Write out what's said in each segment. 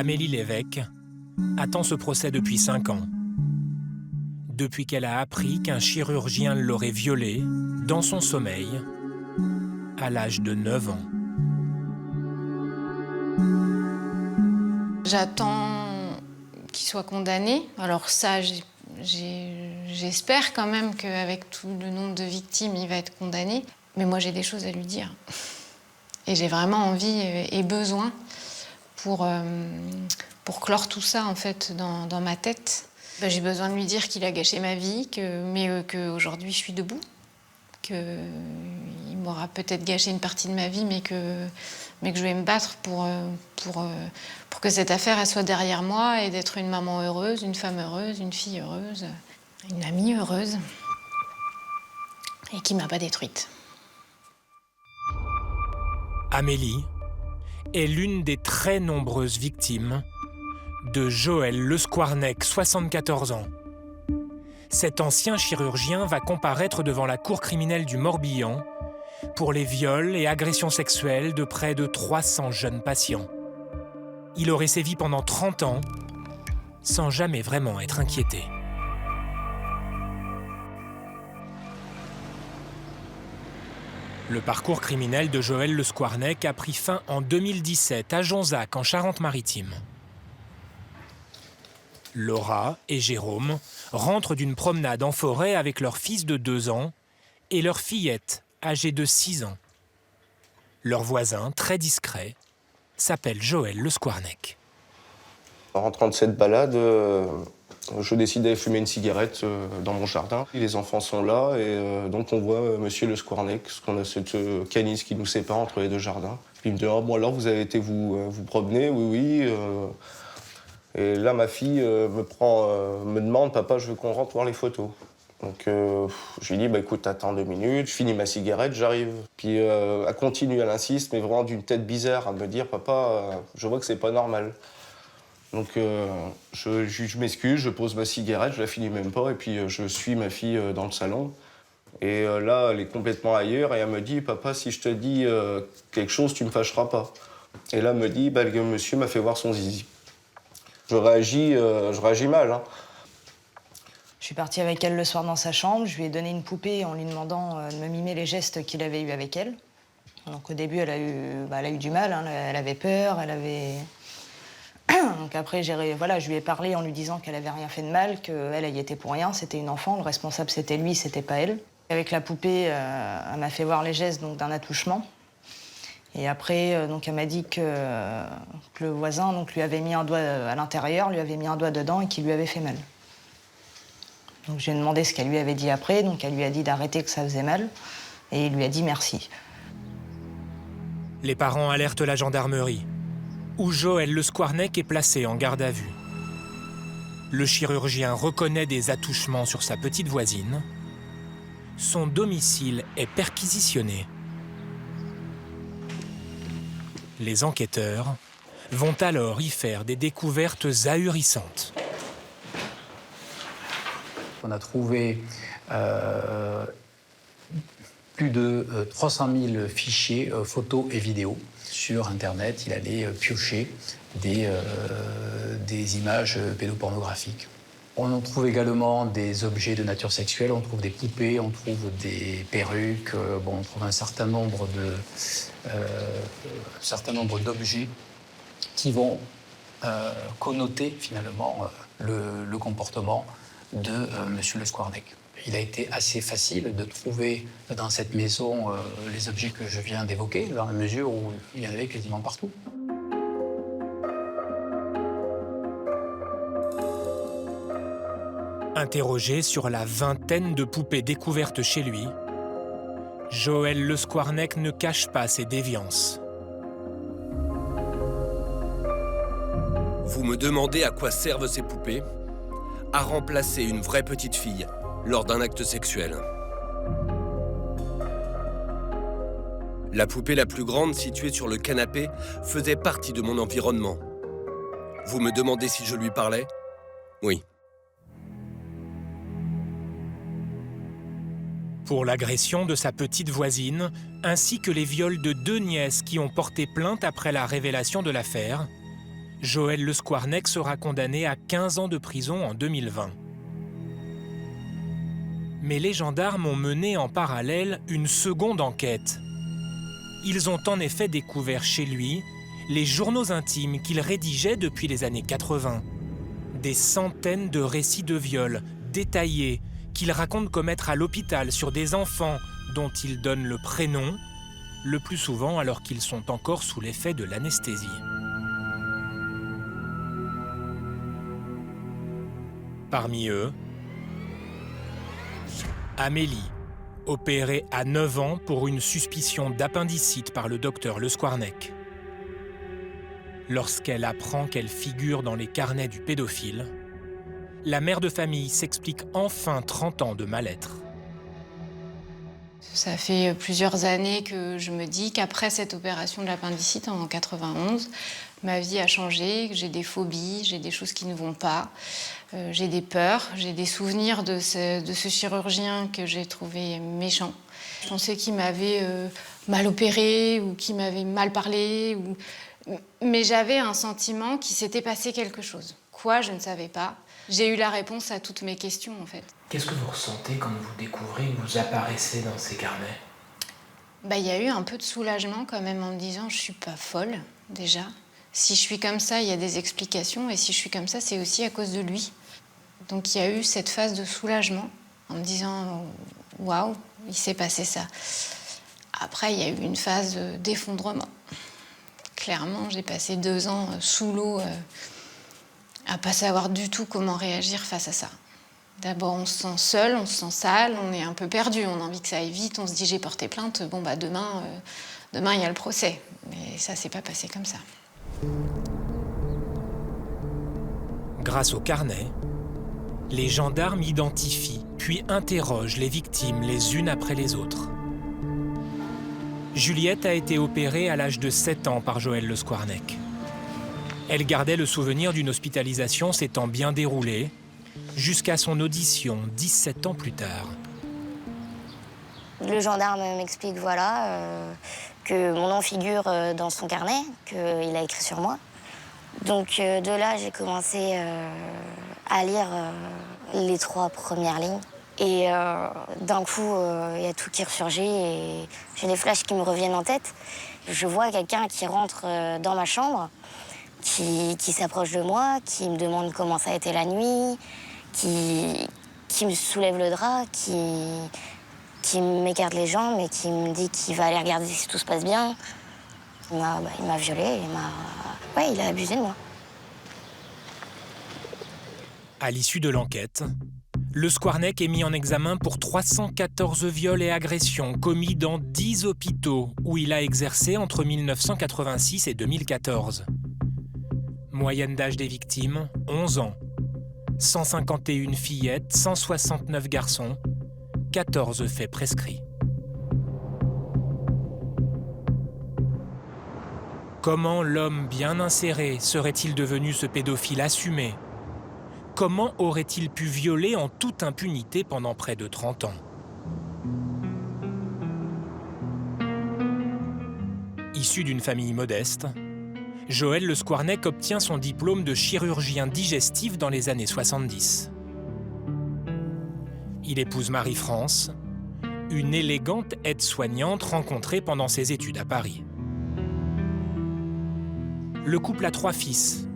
Amélie Lévesque, attend ce procès depuis 5 ans. Depuis qu'elle a appris qu'un chirurgien l'aurait violée dans son sommeil à l'âge de 9 ans. J'attends qu'il soit condamné. Alors ça, j'espère quand même qu'avec tout le nombre de victimes, il va être condamné. Mais moi, j'ai des choses à lui dire. Et j'ai vraiment envie et besoin pour clore tout ça, en fait, dans ma tête. J'ai besoin de lui dire qu'il a gâché ma vie, mais qu'aujourd'hui, je suis debout. Qu'il m'aura peut-être gâché une partie de ma vie, mais que je vais me battre pour que cette affaire elle soit derrière moi et d'être une maman heureuse, une femme heureuse, une fille heureuse, une amie heureuse et qui m'a pas détruite. Amélie est l'une des très nombreuses victimes de Joël Le Squarnec, 74 ans. Cet ancien chirurgien va comparaître devant la cour criminelle du Morbihan pour les viols et agressions sexuelles de près de 300 jeunes patients. Il aurait sévi pendant 30 ans sans jamais vraiment être inquiété. Le parcours criminel de Joël Le Squarnec a pris fin en 2017 à Jonzac, en Charente-Maritime. Laura et Jérôme rentrent d'une promenade en forêt avec leur fils de 2 ans et leur fillette, âgée de 6 ans. Leur voisin, très discret, s'appelle Joël Le Squarnec. En rentrant de cette balade, je décide d'aller fumer une cigarette dans mon jardin. Les enfants sont là et donc on voit monsieur Le Squarnec, parce qu'on a cette canisse qui nous sépare entre les deux jardins. Puis il me dit « Oh, bon alors vous avez été vous promener ?» Oui, oui. Et là ma fille me demande « Papa, je veux qu'on rentre voir les photos ». Donc je lui dis bah, « Écoute, attends 2 minutes, je finis ma cigarette, j'arrive ». Puis elle continue, elle insiste, mais vraiment d'une tête bizarre, à me dire « Papa, je vois que c'est pas normal ». Donc je m'excuse, je pose ma cigarette, je la finis même pas, et puis je suis ma fille dans le salon. Et là, elle est complètement ailleurs, et elle me dit « Papa, si je te dis quelque chose, tu me fâcheras pas ». Et là, elle me dit bah, « Le monsieur m'a fait voir son zizi ». Je réagis mal. Hein. Je suis partie avec elle le soir dans sa chambre, je lui ai donné une poupée en lui demandant de me mimer les gestes qu'il avait eus avec elle. Donc au début, elle a eu du mal, hein, elle avait peur, elle avait... Donc après, je lui ai parlé en lui disant qu'elle avait rien fait de mal, qu'elle y était pour rien, c'était une enfant, le responsable c'était lui, c'était pas elle. Avec la poupée, elle m'a fait voir les gestes d'un attouchement. Et après, donc, elle m'a dit que le voisin lui avait mis un doigt à l'intérieur, lui avait mis un doigt dedans et qu'il lui avait fait mal. Donc j'ai demandé ce qu'elle lui avait dit après, donc elle lui a dit d'arrêter, que ça faisait mal, et il lui a dit merci. Les parents alertent la gendarmerie, où Joël Le Squarnec est placé en garde à vue. Le chirurgien reconnaît des attouchements sur sa petite voisine. Son domicile est perquisitionné. Les enquêteurs vont alors y faire des découvertes ahurissantes. On a trouvé plus de 300 000 fichiers photos et vidéos sur Internet. Il allait piocher des images pédopornographiques. On trouve également des objets de nature sexuelle, on trouve des poupées, on trouve des perruques, on trouve un certain nombre d'objets qui vont connoter finalement le comportement de monsieur Le Squarnec. Il a été assez facile de trouver dans cette maison les objets que je viens d'évoquer, dans la mesure où il y en avait quasiment partout. Interrogé sur la vingtaine de poupées découvertes chez lui, Joël Le Squarnec ne cache pas ses déviances. Vous me demandez à quoi servent ces poupées ? À remplacer une vraie petite fille lors d'un acte sexuel. La poupée la plus grande située sur le canapé faisait partie de mon environnement. Vous me demandez si je lui parlais ? Oui. Pour l'agression de sa petite voisine, ainsi que les viols de 2 nièces qui ont porté plainte après la révélation de l'affaire, Joël Le Squarnec sera condamné à 15 ans de prison en 2020. Mais les gendarmes ont mené en parallèle une seconde enquête. Ils ont en effet découvert chez lui les journaux intimes qu'il rédigeait depuis les années 80. Des centaines de récits de viols détaillés qu'il raconte commettre à l'hôpital sur des enfants dont il donne le prénom, le plus souvent alors qu'ils sont encore sous l'effet de l'anesthésie. Parmi eux, Amélie, opérée à 9 ans pour une suspicion d'appendicite par le docteur Le Squarnec. Lorsqu'elle apprend qu'elle figure dans les carnets du pédophile, la mère de famille s'explique enfin 30 ans de mal-être. Ça fait plusieurs années que je me dis qu'après cette opération de l'appendicite en 91, ma vie a changé, que j'ai des phobies, j'ai des choses qui ne vont pas, j'ai des peurs, j'ai des souvenirs de ce chirurgien que j'ai trouvé méchant. Je pensais qu'il m'avait mal opéré ou qu'il m'avait mal parlé, mais j'avais un sentiment qu'il s'était passé quelque chose. Quoi, je ne savais pas. J'ai eu la réponse à toutes mes questions, en fait. Qu'est-ce que vous ressentez quand vous découvrez que vous apparaissez dans ces carnets ? Il y a eu un peu de soulagement quand même en me disant je suis pas folle, déjà. Si je suis comme ça, il y a des explications, et si je suis comme ça, c'est aussi à cause de lui. Donc il y a eu cette phase de soulagement en me disant waouh, il s'est passé ça. Après, il y a eu une phase d'effondrement. Clairement, j'ai passé 2 ans sous l'eau à pas savoir du tout comment réagir face à ça. D'abord, on se sent seul, on se sent sale, on est un peu perdu, on a envie que ça aille vite, on se dit j'ai porté plainte, demain il y a le procès. Mais ça s'est pas passé comme ça. Grâce au carnet, les gendarmes identifient puis interrogent les victimes les unes après les autres. Juliette a été opérée à l'âge de 7 ans par Joël Le Squarnec. Elle gardait le souvenir d'une hospitalisation s'étant bien déroulée jusqu'à son audition 17 ans plus tard. Le gendarme m'explique que mon nom figure dans son carnet, qu'il a écrit sur moi. Donc de là, j'ai commencé à lire les 3 premières lignes. Et d'un coup, il y a tout qui ressurgit et j'ai des flashs qui me reviennent en tête. Je vois quelqu'un qui rentre dans ma chambre, qui s'approche de moi, qui me demande comment ça a été la nuit, qui me soulève le drap, qui m'écarte les jambes et qui me dit qu'il va aller regarder si tout se passe bien. Il m'a violée, il a abusé de moi. À l'issue de l'enquête, Le Squarnec est mis en examen pour 314 viols et agressions commis dans 10 hôpitaux où il a exercé entre 1986 et 2014. Moyenne d'âge des victimes, 11 ans. 151 fillettes, 169 garçons, 14 faits prescrits. Comment l'homme bien inséré serait-il devenu ce pédophile assumé ? Comment aurait-il pu violer en toute impunité pendant près de 30 ans ? Issu d'une famille modeste, Joël Le Squarnec obtient son diplôme de chirurgien digestif dans les années 70. Il épouse Marie-France, une élégante aide-soignante rencontrée pendant ses études à Paris. Le couple a 3 fils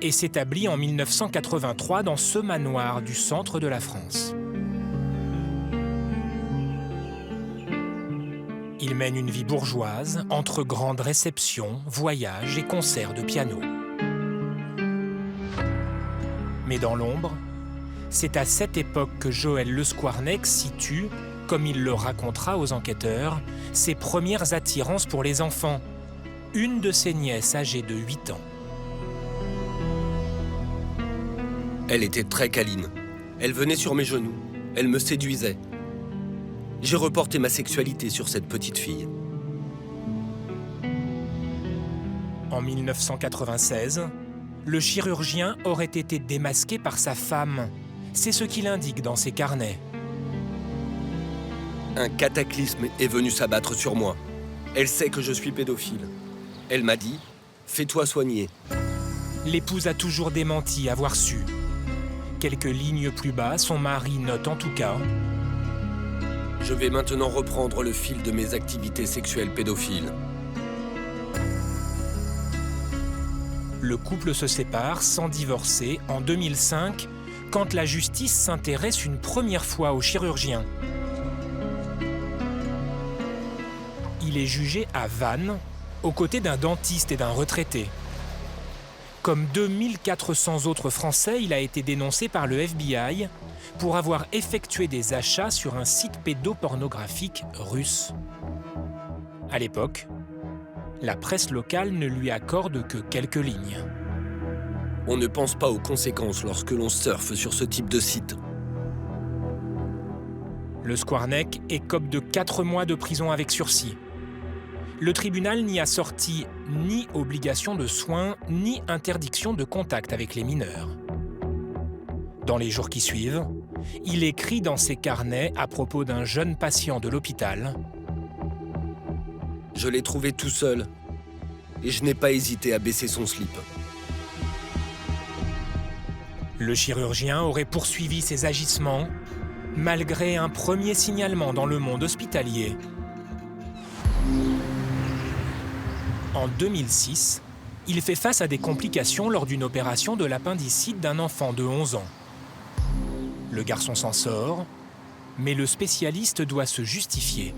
et s'établit en 1983 dans ce manoir du centre de la France. Il mène une vie bourgeoise entre grandes réceptions, voyages et concerts de piano. Mais dans l'ombre, c'est à cette époque que Joël Le Squarnec situe, comme il le racontera aux enquêteurs, ses premières attirances pour les enfants. Une de ses nièces âgée de 8 ans. Elle était très câline. Elle venait sur mes genoux. Elle me séduisait. J'ai reporté ma sexualité sur cette petite fille. En 1996, le chirurgien aurait été démasqué par sa femme. C'est ce qu'il indique dans ses carnets. Un cataclysme est venu s'abattre sur moi. Elle sait que je suis pédophile. Elle m'a dit « Fais-toi soigner ». L'épouse a toujours démenti avoir su. Quelques lignes plus bas, son mari note en tout cas: Je vais maintenant reprendre le fil de mes activités sexuelles pédophiles. Le couple se sépare sans divorcer en 2005, quand la justice s'intéresse une première fois au chirurgien. Il est jugé à Vannes, aux côtés d'un dentiste et d'un retraité. Comme 2400 autres Français, il a été dénoncé par le FBI pour avoir effectué des achats sur un site pédopornographique russe. À l'époque, la presse locale ne lui accorde que quelques lignes. On ne pense pas aux conséquences lorsque l'on surfe sur ce type de site. Le Skwarnek écope de 4 mois de prison avec sursis. Le tribunal n'y a sorti ni obligation de soins, ni interdiction de contact avec les mineurs. Dans les jours qui suivent, il écrit dans ses carnets à propos d'un jeune patient de l'hôpital: Je l'ai trouvé tout seul et je n'ai pas hésité à baisser son slip. Le chirurgien aurait poursuivi ses agissements malgré un premier signalement dans le monde hospitalier. En 2006, il fait face à des complications lors d'une opération de l'appendicite d'un enfant de 11 ans. Le garçon s'en sort, mais le spécialiste doit se justifier.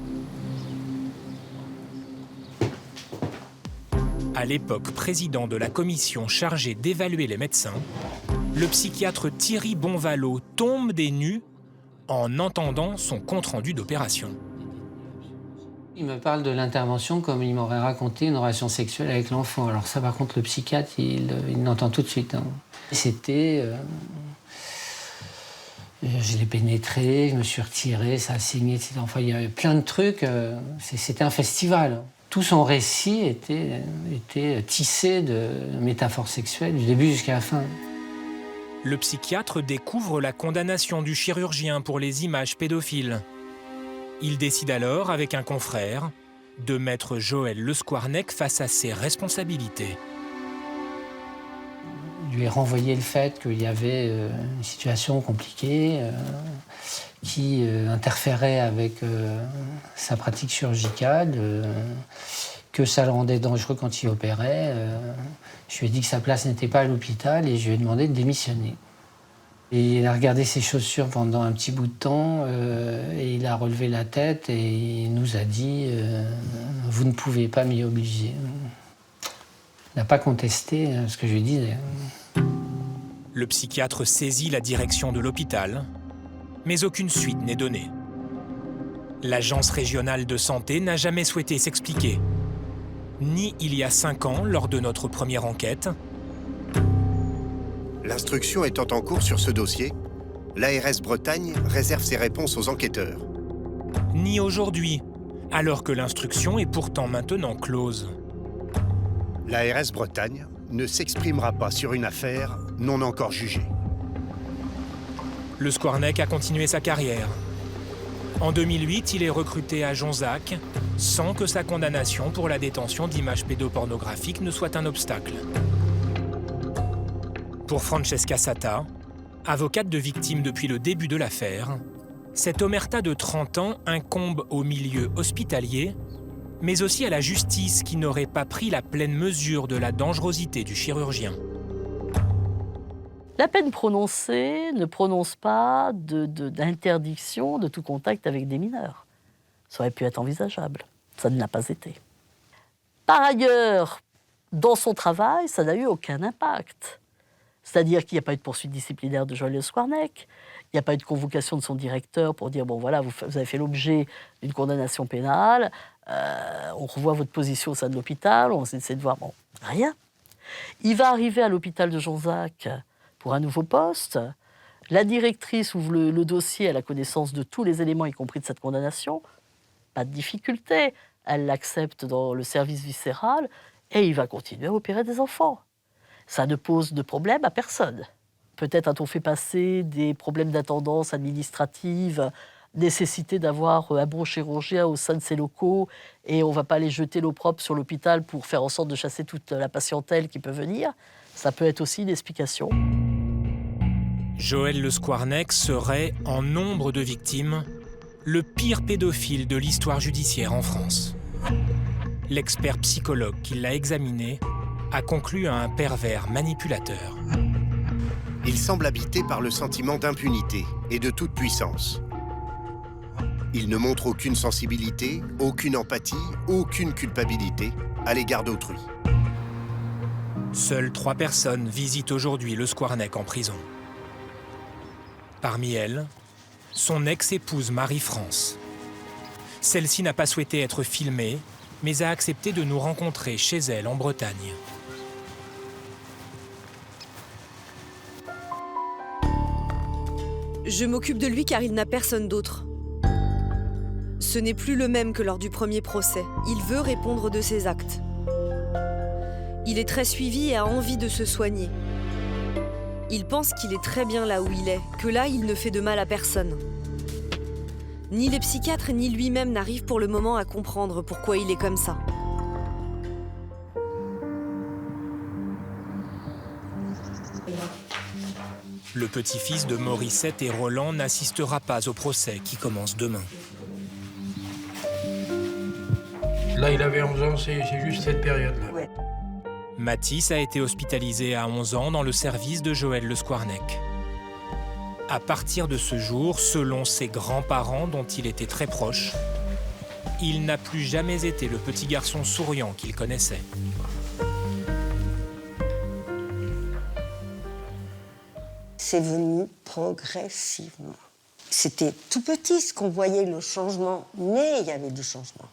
À l'époque président de la commission chargée d'évaluer les médecins, le psychiatre Thierry Bonvalot tombe des nues en entendant son compte-rendu d'opération. Il me parle de l'intervention comme il m'aurait raconté une relation sexuelle avec l'enfant. Alors ça, par contre, le psychiatre, il l'entend tout de suite. Hein. C'était... je l'ai pénétré, je me suis retiré, ça a saigné, etc. Enfin, il y avait plein de trucs. C'était un festival. Tout son récit était tissé de métaphores sexuelles, du début jusqu'à la fin. Le psychiatre découvre la condamnation du chirurgien pour les images pédophiles. Il décide alors, avec un confrère, de mettre Joël Le Skwarnek face à ses responsabilités. Je lui ai renvoyé le fait qu'il y avait une situation compliquée qui interférait avec sa pratique chirurgicale, que ça le rendait dangereux quand il opérait. Je lui ai dit que sa place n'était pas à l'hôpital et je lui ai demandé de démissionner. Et il a regardé ses chaussures pendant un petit bout de temps et il a relevé la tête et il nous a dit « Vous ne pouvez pas m'y obliger ». Il n'a pas contesté ce que je lui disais. Le psychiatre saisit la direction de l'hôpital, mais aucune suite n'est donnée. L'agence régionale de santé n'a jamais souhaité s'expliquer. Ni il y a 5 ans, lors de notre première enquête. L'instruction étant en cours sur ce dossier, l'ARS Bretagne réserve ses réponses aux enquêteurs. Ni aujourd'hui, alors que l'instruction est pourtant maintenant close. L'ARS Bretagne ne s'exprimera pas sur une affaire non encore jugée. Le Skwarnek a continué sa carrière. En 2008, il est recruté à Jonzac, sans que sa condamnation pour la détention d'images pédopornographiques ne soit un obstacle. Pour Francesca Satta, avocate de victime depuis le début de l'affaire, cette omerta de 30 ans incombe au milieu hospitalier, mais aussi à la justice qui n'aurait pas pris la pleine mesure de la dangerosité du chirurgien. La peine prononcée ne prononce pas d'interdiction de tout contact avec des mineurs. Ça aurait pu être envisageable. Ça ne l'a pas été. Par ailleurs, dans son travail, ça n'a eu aucun impact. C'est-à-dire qu'il n'y a pas eu de poursuite disciplinaire de Joël Le Skwarnek, il n'y a pas eu de convocation de son directeur pour dire « bon voilà, vous avez fait l'objet d'une condamnation pénale, on revoit votre position au sein de l'hôpital, on essaie de voir... » Bon, rien. Il va arriver à l'hôpital de Jonzac pour un nouveau poste. La directrice ouvre le dossier à la connaissance de tous les éléments, y compris de cette condamnation. Pas de difficulté. Elle l'accepte dans le service viscéral et il va continuer à opérer des enfants. Ça ne pose de problème à personne. Peut-être a-t-on fait passer des problèmes d'attendance administrative, nécessité d'avoir un bon chirurgien au sein de ces locaux et on ne va pas les jeter l'opprobre sur l'hôpital pour faire en sorte de chasser toute la patientèle qui peut venir. Ça peut être aussi une explication. Joël Le Squarnec serait, en nombre de victimes, le pire pédophile de l'histoire judiciaire en France. L'expert psychologue qui l'a examiné a conclu à un pervers manipulateur. Il semble habité par le sentiment d'impunité et de toute puissance. Il ne montre aucune sensibilité, aucune empathie, aucune culpabilité à l'égard d'autrui. Seules 3 personnes visitent aujourd'hui Le Squarnec en prison. Parmi elles, son ex-épouse Marie-France. Celle-ci n'a pas souhaité être filmée, mais a accepté de nous rencontrer chez elle en Bretagne. Je m'occupe de lui car il n'a personne d'autre. Ce n'est plus le même que lors du premier procès. Il veut répondre de ses actes. Il est très suivi et a envie de se soigner. Il pense qu'il est très bien là où il est, que là, il ne fait de mal à personne. Ni les psychiatres ni lui-même n'arrivent pour le moment à comprendre pourquoi il est comme ça. Le petit-fils de Morissette et Roland n'assistera pas au procès qui commence demain. Là, il avait 11 ans, c'est juste cette période-là. Ouais. Mathis a été hospitalisé à 11 ans dans le service de Joël Le Squarnec. À partir de ce jour, selon ses grands-parents dont il était très proche, il n'a plus jamais été le petit garçon souriant qu'il connaissait. C'est venu progressivement. C'était tout petit ce qu'on voyait, le changement, mais il y avait du changement.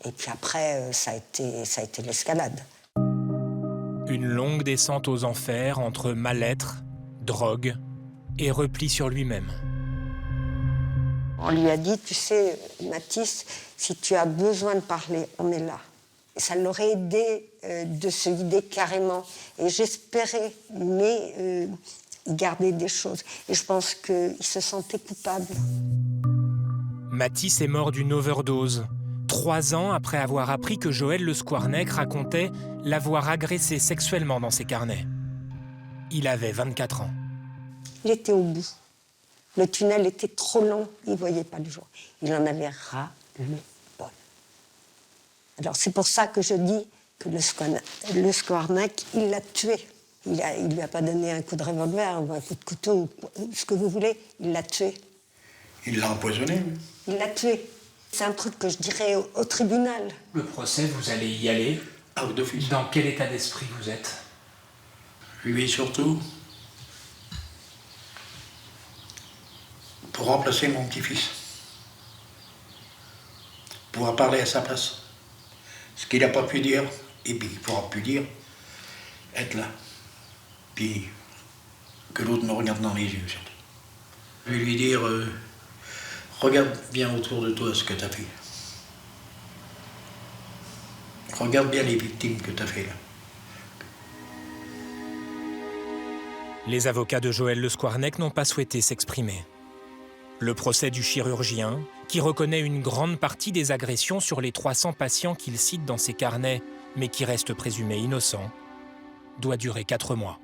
Et puis après, ça a été l'escalade. Une longue descente aux enfers entre mal-être, drogue et repli sur lui-même. On lui a dit, tu sais, Mathis, si tu as besoin de parler, on est là. Et ça l'aurait aidé de se vider carrément. Et j'espérais, mais il gardait des choses. Et je pense qu'il se sentait coupable. Mathis est mort d'une overdose, 3 ans après avoir appris que Joël Le Squarnec racontait l'avoir agressé sexuellement dans ses carnets. Il avait 24 ans. Il était au bout. Le tunnel était trop long, il ne voyait pas le jour. Il en avait ras le bol. Alors c'est pour ça que je dis que le Squarnec, il l'a tué. Il ne lui a pas donné un coup de revolver ou un coup de couteau, ou ce que vous voulez, il l'a tué. Il l'a empoisonné. Il l'a tué. C'est un truc que je dirais au tribunal. Le procès, vous allez y aller. Ah, d'office. Dans quel état d'esprit vous êtes? Lui surtout, pour remplacer mon petit-fils. Pouvoir parler à sa place. Ce qu'il n'a pas pu dire, et puis il pourra plus dire, être là. Puis que l'autre me regarde dans les yeux, surtout. Je vais lui dire, regarde bien autour de toi ce que tu as fait. Regarde bien les victimes que tu as fait là. Les avocats de Joël Le Squarnec n'ont pas souhaité s'exprimer. Le procès du chirurgien, qui reconnaît une grande partie des agressions sur les 300 patients qu'il cite dans ses carnets, mais qui reste présumé innocent, doit durer 4 mois.